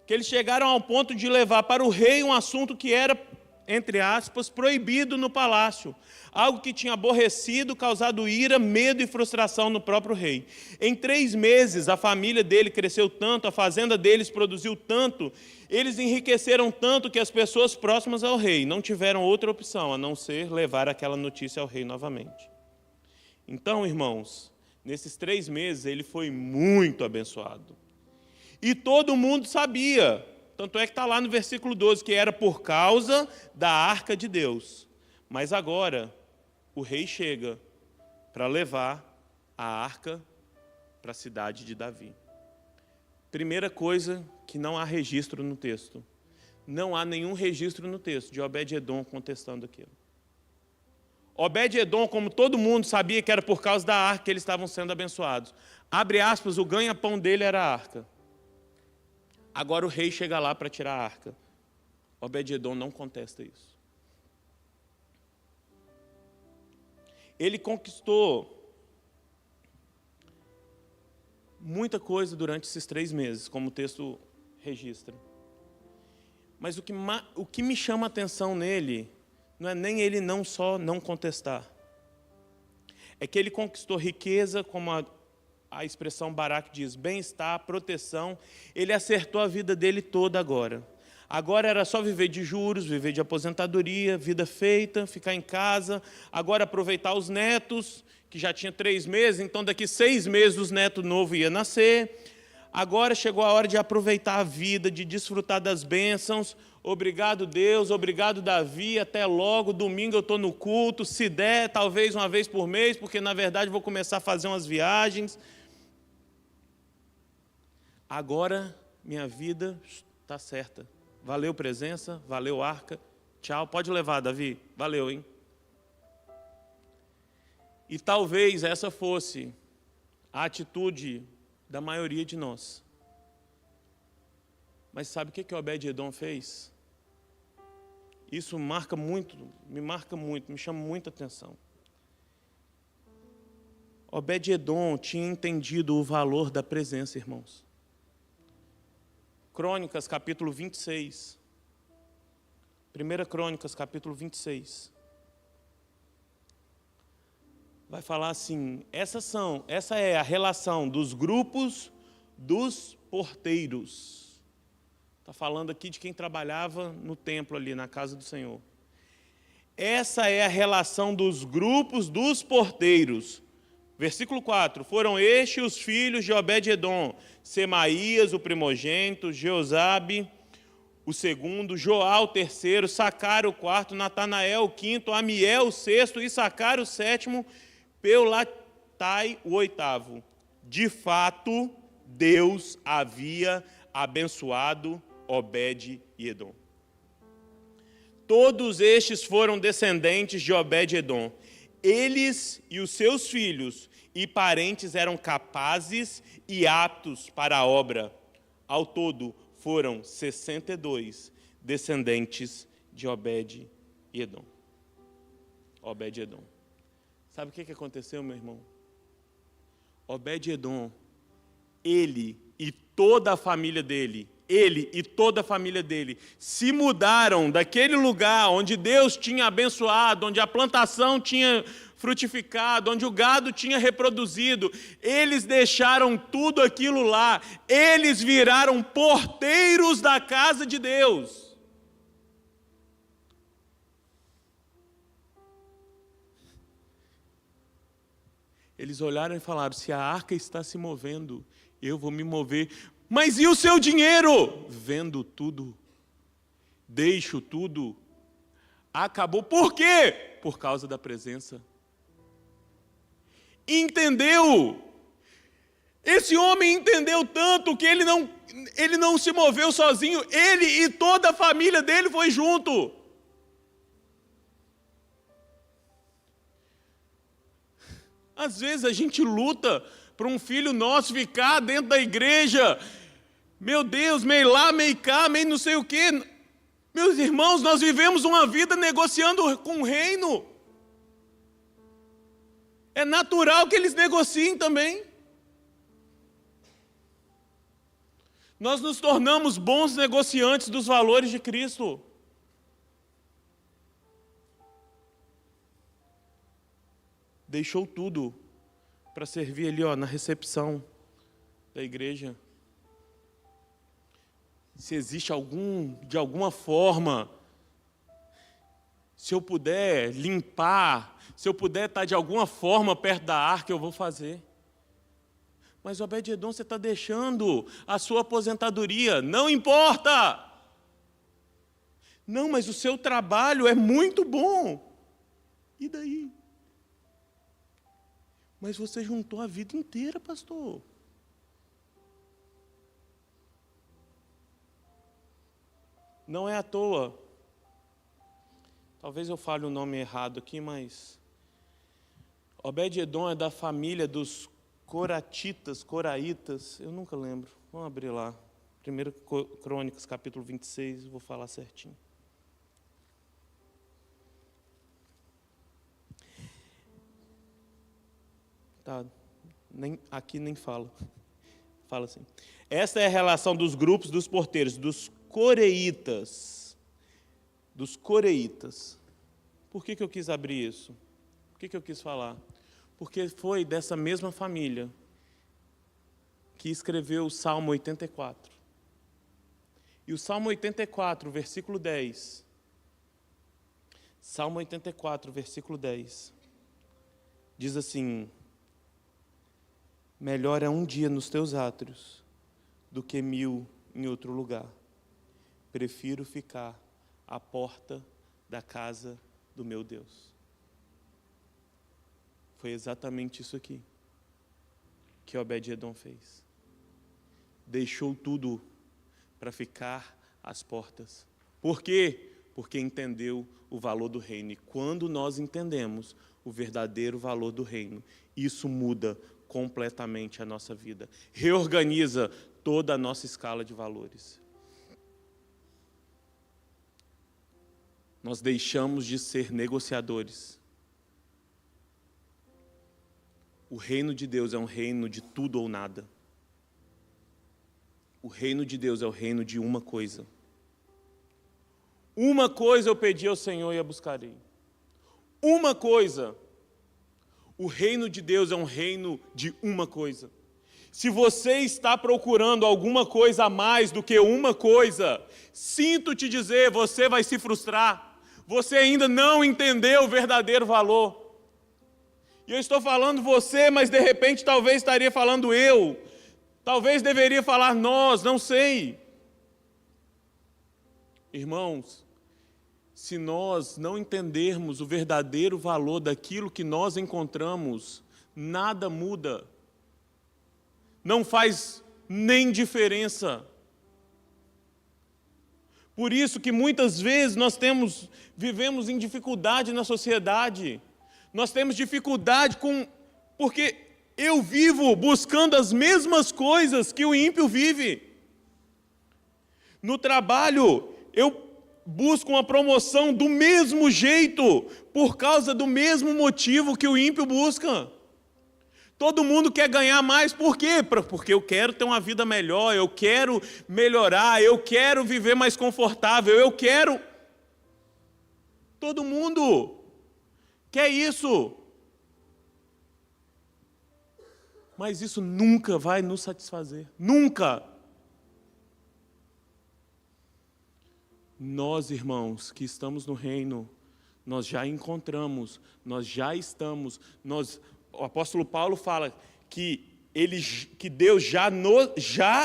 que eles chegaram ao ponto de levar para o rei um assunto que era, entre aspas, proibido no palácio. Algo que tinha aborrecido, causado ira, medo e frustração no próprio rei. Em 3 meses, a família dele cresceu tanto, a fazenda deles produziu tanto, eles enriqueceram tanto que as pessoas próximas ao rei não tiveram outra opção a não ser levar aquela notícia ao rei novamente. Então, irmãos, nesses 3 meses ele foi muito abençoado. E todo mundo sabia, tanto é que está lá no versículo 12, que era por causa da arca de Deus. Mas agora, o rei chega para levar a arca para a cidade de Davi. Primeira coisa que não há registro no texto. Não há nenhum registro no texto de Obed-edom contestando aquilo. Obed-edom, como todo mundo sabia que era por causa da arca que eles estavam sendo abençoados. Abre aspas, o ganha-pão dele era a arca. Agora o rei chega lá para tirar a arca. Obed-edom não contesta isso. ele conquistou muita coisa durante esses 3 meses, como o texto registra. Mas o que me chama a atenção nele, não é nem ele não só não contestar, é que ele conquistou riqueza, como a expressão Barak diz, bem-estar, proteção. Ele acertou a vida dele toda agora. Agora era só viver de juros, viver de aposentadoria, vida feita, ficar em casa. Agora aproveitar os netos, que já tinha 3 meses, então daqui 6 meses os netos novos iam nascer. Agora chegou a hora de aproveitar a vida, de desfrutar das bênçãos. Obrigado, Deus, obrigado, Davi, até logo, domingo eu estou no culto, se der, talvez uma vez por mês, porque na verdade vou começar a fazer umas viagens. Agora minha vida está certa. Valeu presença, valeu arca, tchau, pode levar, Davi, valeu, hein? E talvez essa fosse a atitude da maioria de nós. Mas sabe o que Obed-Edom fez? Isso me marca muito, me chama muita atenção. Obed-Edom tinha entendido o valor da presença, irmãos. Crônicas, capítulo 26. 1 Crônicas, capítulo 26. Vai falar assim, essa é a relação dos grupos dos porteiros. Está falando aqui de quem trabalhava no templo ali, na casa do Senhor. Essa é a relação dos grupos dos porteiros. Versículo 4, foram estes os filhos de Obed-Edom, Semaías, o primogênito, Jeozabe, o segundo, Joá, o terceiro, Sacar, o quarto, Natanael, o quinto, Amiel, o sexto, Issacar, o sétimo, Peulatai, o oitavo. De fato, Deus havia abençoado Obed-Edom. Todos estes foram descendentes de Obed-Edom. Eles e os seus filhos e parentes eram capazes e aptos para a obra. Ao todo, foram 62 descendentes de Obed-Edom. Obed-Edom. Sabe o que aconteceu, meu irmão? Obed-Edom, ele e toda a família dele, se mudaram daquele lugar onde Deus tinha abençoado, onde a plantação tinha frutificado, onde o gado tinha reproduzido. Eles deixaram tudo aquilo lá. Eles viraram porteiros da casa de Deus. Eles olharam e falaram, se a arca está se movendo, eu vou me mover. Mas e o seu dinheiro? Vendo tudo, deixo tudo. Acabou. Por quê? Por causa da presença. Entendeu? Esse homem entendeu tanto que ele não se moveu sozinho. Ele e toda a família dele foi junto. Às vezes a gente luta para um filho nosso ficar dentro da igreja. Meu Deus, meio lá, meio cá, meio não sei o quê. Meus irmãos, nós vivemos uma vida negociando com o reino. É natural que eles negociem também. Nós nos tornamos bons negociantes dos valores de Cristo. Deixou tudo para servir ali, na recepção da igreja. Se existe de alguma forma, se eu puder limpar, se eu puder estar de alguma forma perto da arca, eu vou fazer. Mas Obed-Edom, você está deixando a sua aposentadoria, não importa. Não, mas o seu trabalho é muito bom. E daí? Mas você juntou a vida inteira, pastor. Não é à toa. Talvez eu fale o nome errado aqui, mas Obed-Edom é da família dos coraitas, eu nunca lembro. Vamos abrir lá. 1 Crônicas, capítulo 26, vou falar certinho. Tá, aqui nem fala. Fala assim. Essa é a relação dos grupos dos porteiros, dos coreitas. Dos coreitas. Por que eu quis abrir isso? Por que eu quis falar? Porque foi dessa mesma família que escreveu o Salmo 84. E o Salmo 84, versículo 10. Salmo 84, versículo 10. Diz assim: melhor é um dia nos teus átrios do que 1000 em outro lugar. Prefiro ficar à porta da casa do meu Deus. Foi exatamente isso aqui que Obed-Edom fez. Deixou tudo para ficar às portas. Por quê? Porque entendeu o valor do reino. E quando nós entendemos o verdadeiro valor do reino, isso muda completamente a nossa vida. Reorganiza toda a nossa escala de valores. Nós deixamos de ser negociadores. O reino de Deus é um reino de tudo ou nada. O reino de Deus é o reino de uma coisa. Uma coisa eu pedi ao Senhor e a buscarei. Uma coisa. O reino de Deus é um reino de uma coisa. Se você está procurando alguma coisa a mais do que uma coisa, sinto te dizer, você vai se frustrar. Você ainda não entendeu o verdadeiro valor. E eu estou falando você, mas de repente talvez estaria falando eu. Talvez deveria falar nós, não sei. Irmãos, se nós não entendermos o verdadeiro valor daquilo que nós encontramos, nada muda. Não faz nem diferença. Por isso que muitas vezes nós vivemos em dificuldade na sociedade. Nós temos dificuldade porque eu vivo buscando as mesmas coisas que o ímpio vive. No trabalho, eu busco uma promoção do mesmo jeito, por causa do mesmo motivo que o ímpio busca. Todo mundo quer ganhar mais, por quê? Porque eu quero ter uma vida melhor, eu quero melhorar, eu quero viver mais confortável, eu quero... Todo mundo quer isso. Mas isso nunca vai nos satisfazer. Nunca. Nós, irmãos, que estamos no reino, nós já encontramos, nós já estamos, o apóstolo Paulo fala que Deus já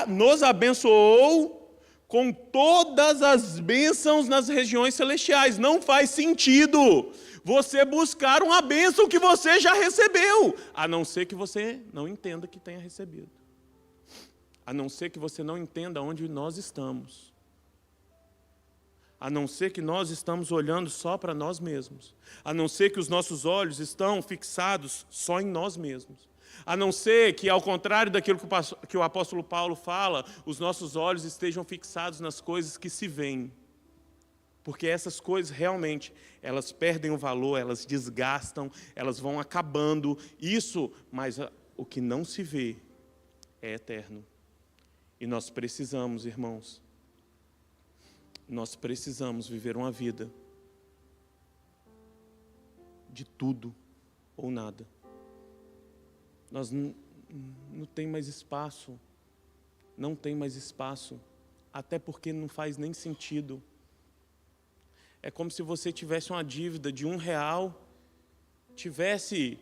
nos abençoou com todas as bênçãos nas regiões celestiais. Não faz sentido você buscar uma bênção que você já recebeu, a não ser que você não entenda que tenha recebido. A não ser que você não entenda onde nós estamos. A não ser que nós estamos olhando só para nós mesmos. A não ser que os nossos olhos estão fixados só em nós mesmos. A não ser que, ao contrário daquilo que o apóstolo Paulo fala, os nossos olhos estejam fixados nas coisas que se veem. Porque essas coisas realmente, elas perdem o valor, elas desgastam, elas vão acabando. Mas o que não se vê é eterno. E nós precisamos, irmãos, nós precisamos viver uma vida de tudo ou nada. Nós não tem mais espaço, não tem mais espaço, até porque não faz nem sentido. É como se você tivesse uma dívida de R$1, tivesse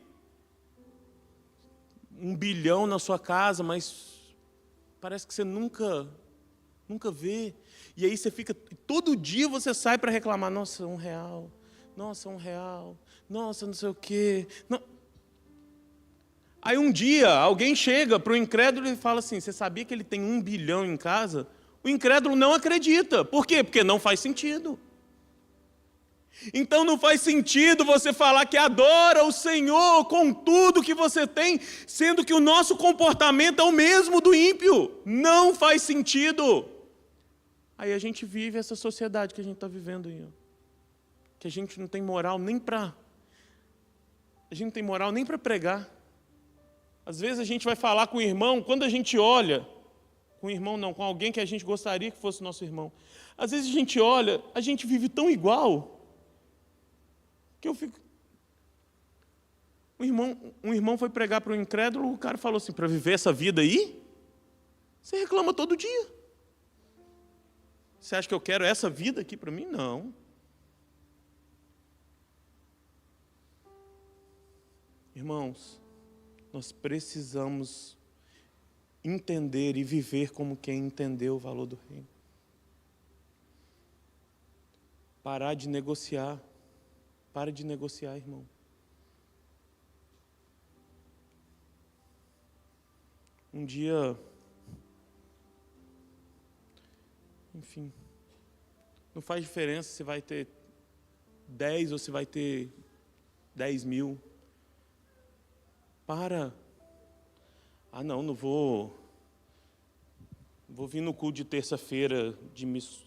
1 bilhão na sua casa, mas parece que você nunca vê. E aí você fica, todo dia você sai para reclamar, nossa, R$1, nossa, R$1, nossa, não sei o quê. Não. Aí um dia alguém chega para o incrédulo e fala assim, você sabia que ele tem 1 bilhão em casa? O incrédulo não acredita. Por quê? Porque não faz sentido. Então não faz sentido você falar que adora o Senhor com tudo que você tem, sendo que o nosso comportamento é o mesmo do ímpio. Não faz sentido. Aí a gente vive essa sociedade que a gente está vivendo aí, ó. Que a gente não tem moral nem para... A gente não tem moral nem para pregar. Às vezes a gente vai falar com o irmão, quando a gente olha, com o irmão não, com alguém que a gente gostaria que fosse nosso irmão. Às vezes a gente olha, a gente vive tão igual, que eu fico... Um irmão foi pregar para um incrédulo, o cara falou assim, para viver essa vida aí, você reclama todo dia. Você acha que eu quero essa vida aqui para mim? Não. Irmãos, nós precisamos entender e viver como quem entendeu o valor do reino. Parar de negociar. Para de negociar, irmão. Um dia, enfim, não faz diferença se vai ter 10 ou se vai ter 10 mil. Para. Ah, não vou vir no culto de terça-feira,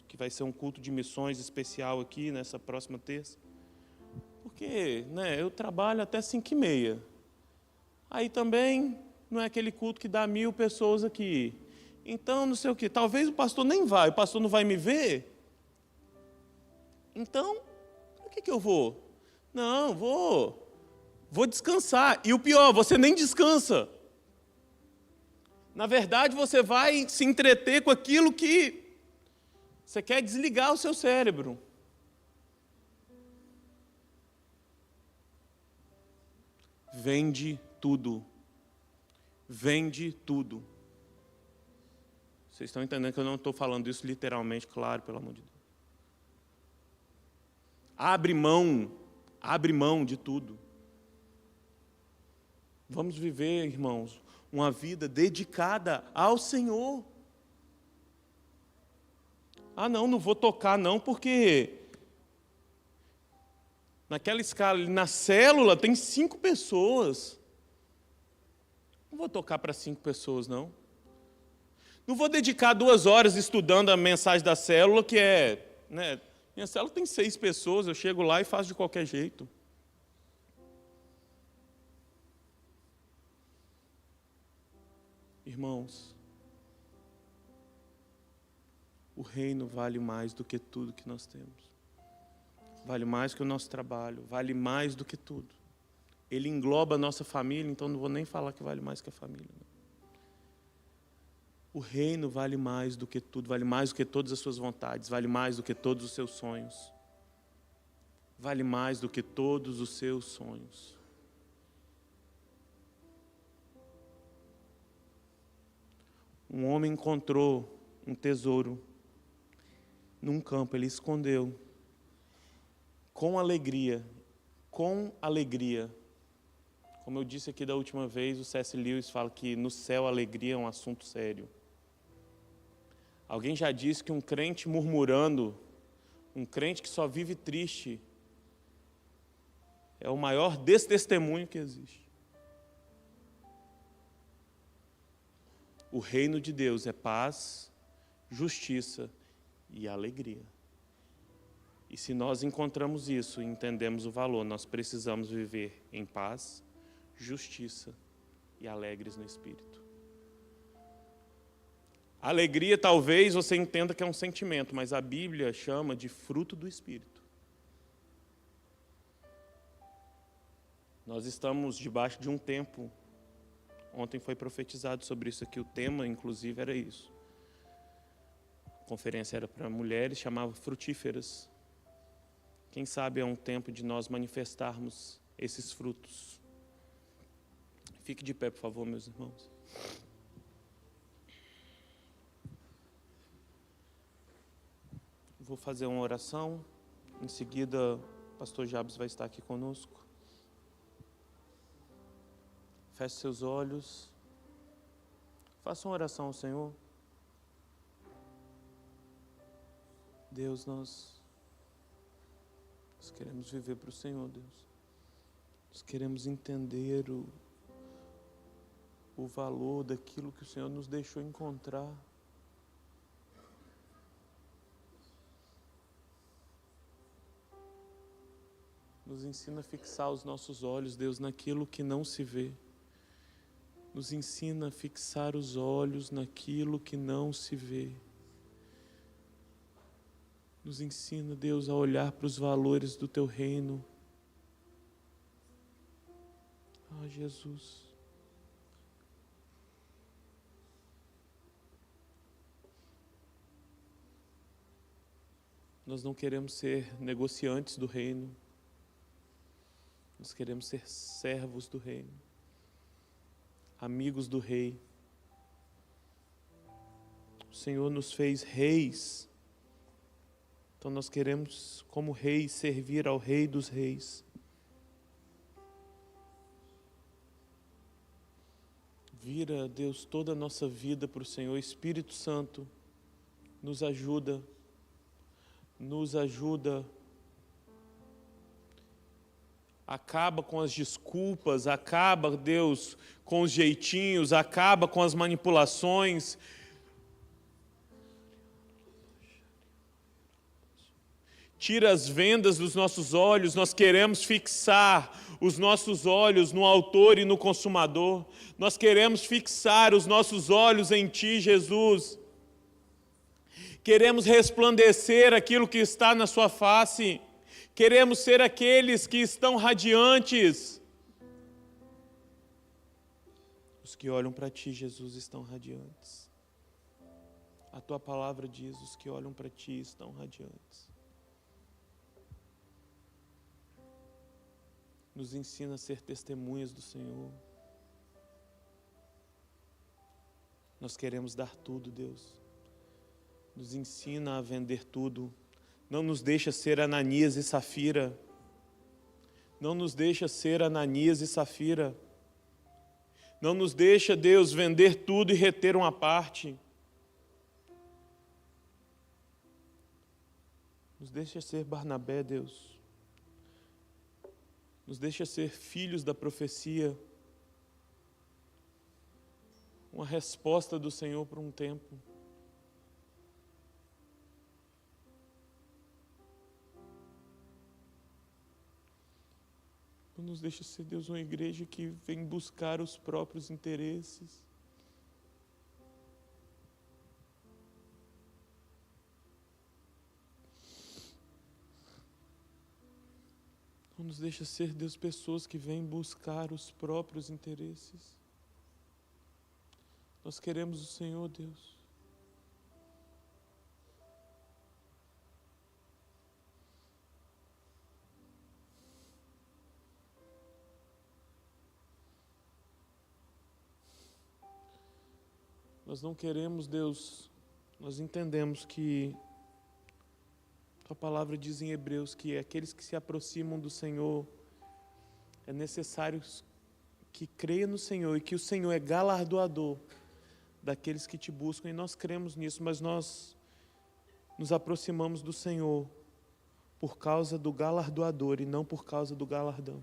que vai ser um culto de missões especial aqui, nessa próxima terça. Porque, eu trabalho até 5h30. Aí também não é aquele culto que dá 1.000 pessoas aqui. Então, não sei o quê. Talvez o pastor nem vai, o pastor não vai me ver. Então, por que eu vou? Não, vou descansar. E o pior, você nem descansa. Na verdade, você vai se entreter com aquilo que você quer desligar o seu cérebro. Vende tudo. Vende tudo. Vocês estão entendendo que eu não estou falando isso literalmente, claro, pelo amor de Deus. Abre mão de tudo. Vamos viver, irmãos, uma vida dedicada ao Senhor. Ah, não vou tocar não, porque naquela escala, na célula, tem 5 pessoas. Não vou tocar para 5 pessoas, não. Não vou dedicar 2 horas estudando a mensagem da célula, que minha célula tem 6 pessoas, eu chego lá e faço de qualquer jeito. Irmãos, o reino vale mais do que tudo que nós temos. Vale mais que o nosso trabalho, vale mais do que tudo. Ele engloba a nossa família, então não vou nem falar que vale mais que a família. Não. O reino vale mais do que tudo, vale mais do que todas as suas vontades, vale mais do que todos os seus sonhos. Vale mais do que todos os seus sonhos. Um homem encontrou um tesouro num campo, ele escondeu com alegria. Como eu disse aqui da última vez, o C.S. Lewis fala que no céu a alegria é um assunto sério. Alguém já disse que um crente murmurando, um crente que só vive triste, é o maior destestemunho que existe. O reino de Deus é paz, justiça e alegria. E se nós encontramos isso e entendemos o valor, nós precisamos viver em paz, justiça e alegres no Espírito. Alegria, talvez você entenda que é um sentimento, mas a Bíblia chama de fruto do Espírito. Nós estamos debaixo de um tempo. Ontem foi profetizado sobre isso aqui, o tema, inclusive, era isso. A conferência era para mulheres, chamava Frutíferas. Quem sabe é um tempo de nós manifestarmos esses frutos. Fique de pé, por favor, meus irmãos. Vou fazer uma oração. Em seguida, o pastor Jabes vai estar aqui conosco. Feche seus olhos. Faça uma oração ao Senhor. Deus, nós queremos viver para o Senhor, Deus. Nós queremos entender o valor daquilo que o Senhor nos deixou encontrar. Nos ensina a fixar os nossos olhos, Deus, naquilo que não se vê. Nos ensina a fixar os olhos naquilo que não se vê. Nos ensina, Deus, a olhar para os valores do Teu reino. Ah, Jesus. Nós não queremos ser negociantes do reino. Nós queremos ser servos do reino. Amigos do rei. O Senhor nos fez reis. Então nós queremos, como reis, servir ao Rei dos Reis. Vira, Deus, toda a nossa vida para o Senhor. Espírito Santo, nos ajuda. Nos ajuda. Acaba com as desculpas, acaba, Deus, com os jeitinhos, acaba com as manipulações. Tira as vendas dos nossos olhos, nós queremos fixar os nossos olhos no Autor e no Consumador. Nós queremos fixar os nossos olhos em Ti, Jesus. Queremos resplandecer aquilo que está na Sua face. Queremos ser aqueles que estão radiantes. Os que olham para Ti, Jesus, estão radiantes. A Tua palavra diz, os que olham para Ti estão radiantes. Nos ensina a ser testemunhas do Senhor. Nós queremos dar tudo, Deus. Nos ensina a vender tudo. Não nos deixa ser Ananias e Safira. Não nos deixa ser Ananias e Safira. Não nos deixa, Deus, vender tudo e reter uma parte. Nos deixa ser Barnabé, Deus. Nos deixa ser filhos da profecia. Uma resposta do Senhor por um tempo. Não nos deixa ser, Deus, uma igreja que vem buscar os próprios interesses. Não nos deixa ser, Deus, pessoas que vêm buscar os próprios interesses. Nós queremos o Senhor, Deus. Nós não queremos, Deus, nós entendemos que Tua palavra diz em Hebreus que aqueles que se aproximam do Senhor, é necessário que creia no Senhor e que o Senhor é galardoador daqueles que Te buscam, e nós cremos nisso, mas nós nos aproximamos do Senhor por causa do galardoador e não por causa do galardão.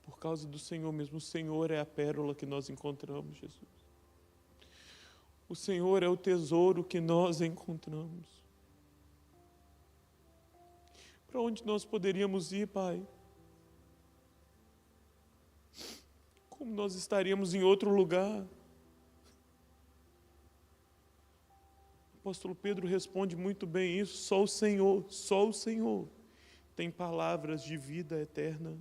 Por causa do Senhor mesmo. O Senhor é a pérola que nós encontramos, Jesus. O Senhor é o tesouro que nós encontramos. Para onde nós poderíamos ir, Pai? Como nós estaríamos em outro lugar? O apóstolo Pedro responde muito bem isso. Só o Senhor tem palavras de vida eterna.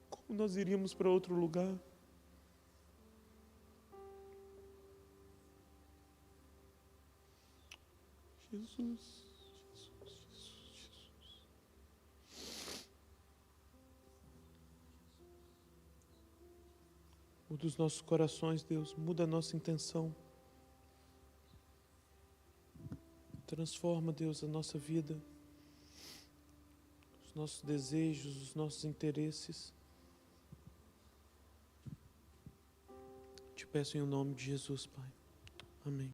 Como nós iríamos para outro lugar? Jesus. Muda os nossos corações, Deus. Muda a nossa intenção. Transforma, Deus, a nossa vida. Os nossos desejos, os nossos interesses. Te peço em nome de Jesus, Pai. Amém.